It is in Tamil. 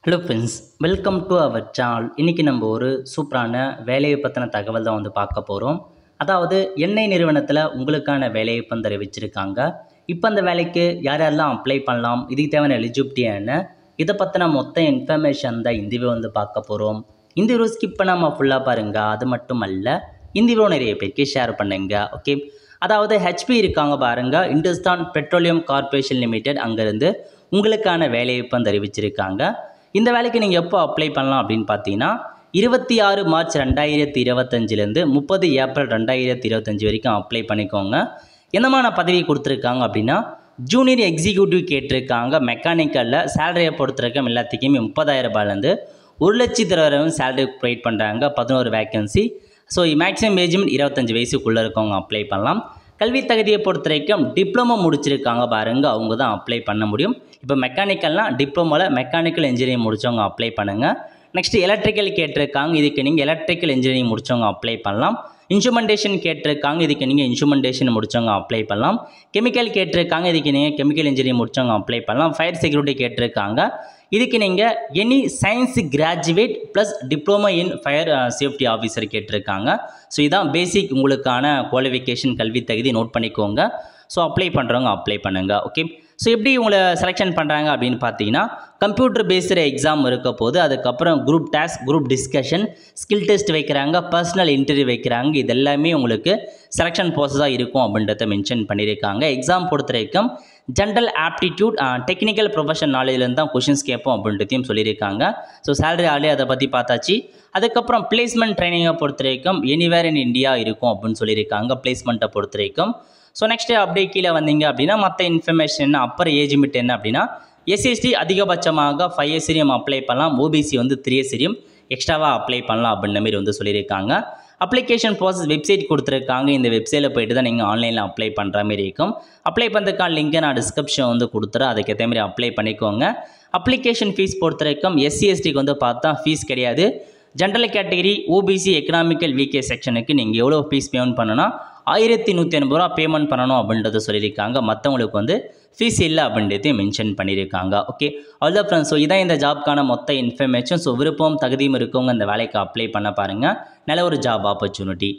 Hello friends, welcome to our channel. இன்றைக்கி நம்ம ஒரு சூப்பரான வேலையை பற்றின தகவல் தான் பார்க்க போகிறோம். அதாவது எண்ணெய் நிறுவனத்தில் உங்களுக்கான வேலையை தெரிவிச்சிருக்காங்க. இப்போ அந்த வேலைக்கு யார் யாரெல்லாம் அப்ளை பண்ணலாம், இதுக்கு தேவையான எலிஜிபிலிட்டி என்ன, இதை பற்றின மொத்த இன்ஃபர்மேஷன் தான் இந்த வீடியோ பார்க்க போகிறோம். இந்த வீடியோ ஸ்கிப் பண்ணாமல் ஃபுல்லாக பாருங்கள். அது மட்டும் அல்ல, இந்த வீடியோ நிறைய பேருக்கு ஷேர் பண்ணுங்க. ஓகே, அதாவது ஹெச்பி இருக்காங்க பாருங்கள், இந்துஸ்தான் பெட்ரோலியம் கார்பரேஷன் லிமிடெட், அங்கேருந்து உங்களுக்கான வேலையை தெரிவிச்சிருக்காங்க. இந்த வேலைக்கு நீங்கள் எப்போ அப்ளை பண்ணலாம் அப்படின்னு பார்த்தீங்கன்னா 26 மார்ச் 2025 30 ஏப்ரல் 2025 வரைக்கும் அப்ளை பண்ணிக்கோங்க. என்னமான பதவி கொடுத்துருக்காங்க அப்படின்னா ஜூனியர் எக்ஸிக்யூட்டிவ் கேட்டிருக்காங்க. மெக்கானிக்கலில் சேலரியை பொறுத்திருக்கோம் எல்லாத்துக்குமே 30,000 ரூபாயிலேருந்து 1,00,000 வரையும் சேலரி ப்ரொவைட் பண்ணுறாங்க. 11 வேக்கன்சி. ஸோ மேக்ஸிமம் ஏஜ்மெண்ட் 25 வயசுக்குள்ளே இருக்கவங்க அப்ளை பண்ணலாம். கல்வி தகுதியை பொறுத்த வரைக்கும் டிப்ளமோ முடிச்சிருக்காங்க பாருங்க, அவங்க தான் அப்ளை பண்ண முடியும். இப்போ மெக்கானிக்கல்னால் டிப்ளமோவில் மெக்கானிக்கல் இன்ஜினியரிங் முடித்தவங்க அப்ளை பண்ணுங்கள். நெக்ஸ்ட்டு எலக்ட்ரிக்கல் கேட்டிருக்காங்க, இதுக்கு நீங்கள் எலக்ட்ரிக்கல் இன்ஜினியரிங் முடித்தவங்க அப்ளை பண்ணலாம். இன்ஸ்ட்ருமெண்டேஷன் கேட்டிருக்காங்க, இதுக்கு நீங்கள் இன்ஸ்ட்ருமெண்டேஷன் முடித்தவங்க அப்ளை பண்ணலாம். கெமிக்கல் கேட்டிருக்காங்க, இதுக்கு நீங்கள் கெமிக்கல் இன்ஜினியரிங் முடித்தவங்க அப்ளை பண்ணலாம். ஃபயர் செக்யூரிட்டி கேட்டிருக்காங்க, இதுக்கு நீங்கள் any science graduate plus diploma in fire safety officer கேட்டிருக்காங்க. ஸோ இதான் பேசிக் உங்களுக்கான குவாலிஃபிகேஷன், கல்வி தகுதி நோட் பண்ணிக்கோங்க. ஸோ அப்ளை பண்ணுறவங்க அப்ளை பண்ணுங்கள். ஓகே, ஸோ எப்படி உங்களை செலெக்ஷன் பண்ணுறாங்க அப்படின்னு பார்த்தீங்கன்னா கம்ப்யூட்டர் பேஸ்டு எக்ஸாம் இருக்க போது, அதுக்கப்புறம் group task, group discussion, skill test வைக்கிறாங்க, பர்சனல் இன்டர்வியூ வைக்கிறாங்க. இது எல்லாமே உங்களுக்கு செலெக்ஷன் ப்ராசஸாக இருக்கும் அப்படின்றத மென்ஷன் பண்ணியிருக்காங்க. எக்ஸாம் பொறுத்த வரைக்கும் ஜென்ரல் ஆப்டிடியூட், டெக்னிக்கல் ப்ரொஃபஷன் நாலேஜ்லேருந்து தான் கொஷின்ஸ் கேட்போம் அப்படின்றதையும் சொல்லியிருக்காங்க. ஸோ சேலரி ஆல்ரெடி அதை பற்றி பார்த்தாச்சு. அதுக்கப்புறம் பிளேஸ்மெண்ட் ட்ரைனிங்கை பொறுத்த வரைக்கும் எனிவேர் இன் இந்தியா இருக்கும் அப்படின்னு சொல்லியிருக்காங்க பிளேஸ்மெண்ட்டை பொறுத்த வரைக்கும். ஸோ நெக்ஸ்ட்டு அப்படியே கீழே வந்தீங்க அப்படின்னா மற்ற இன்ஃபர்மேஷன் என்ன, அப்பர் ஏஜ் லிமிட் என்ன அப்படின்னா எஸ்சிஎஸ்டி அதிகபட்சமாக 5 இயர்ஸ் வரையும் அப்ளை பண்ணலாம். ஓபிசி 3 இயர்ஸ் வரையும் எக்ஸ்ட்ராவாக அப்ளை பண்ணலாம் அப்படின்ற மாதிரி சொல்லியிருக்காங்க. அப்ளிகேஷன் ப்ராசஸ் வெப்சைட் கொடுத்துருக்காங்க. இந்த வெப்சைட்டில் போய்ட்டு தான் நீங்கள் ஆன்லைனில் அப்ளை பண்ணுற மாதிரி இருக்கும். அப்ளை பண்ணுறதுக்கான லிங்கை நான் டிஸ்கிரிப்ஷன் கொடுத்துறேன், அதுக்கேற்ற மாதிரி அப்ளை பண்ணிக்கோங்க. அப்ளிகேஷன் ஃபீஸ் பொறுத்த வரைக்கும் எஸ்சிஎஸ்டிக்கு பார்த்தா ஃபீஸ் கிடையாது. ஜென்ரல் கேட்டகரி, ஓபிசி, எக்கனாமிக்கல் வீக்கே செக்ஷனுக்கு நீங்கள் எவ்வளோ ஃபீஸ் பேமெண்ட் பண்ணணும்னா 1,180 ரூபா பேமெண்ட் பண்ணணும் அப்படின்றத சொல்லியிருக்காங்க. மற்றவங்களுக்கு ஃபீஸ் இல்லை அப்படின்றதையும் மென்ஷன் பண்ணியிருக்காங்க. ஓகே, அவ்வளோ ஃப்ரெண்ட்ஸ். ஸோ இதான் இந்த ஜாப்க்கான மொத்த இன்ஃபர்மேஷன். ஸோ விருப்பம் தகுதியும் இருக்கவங்க இந்த வேலைக்கு அப்ளை பண்ண பாருங்கள். நல்ல ஒரு ஜாப் ஆப்பர்ச்சுனிட்டி.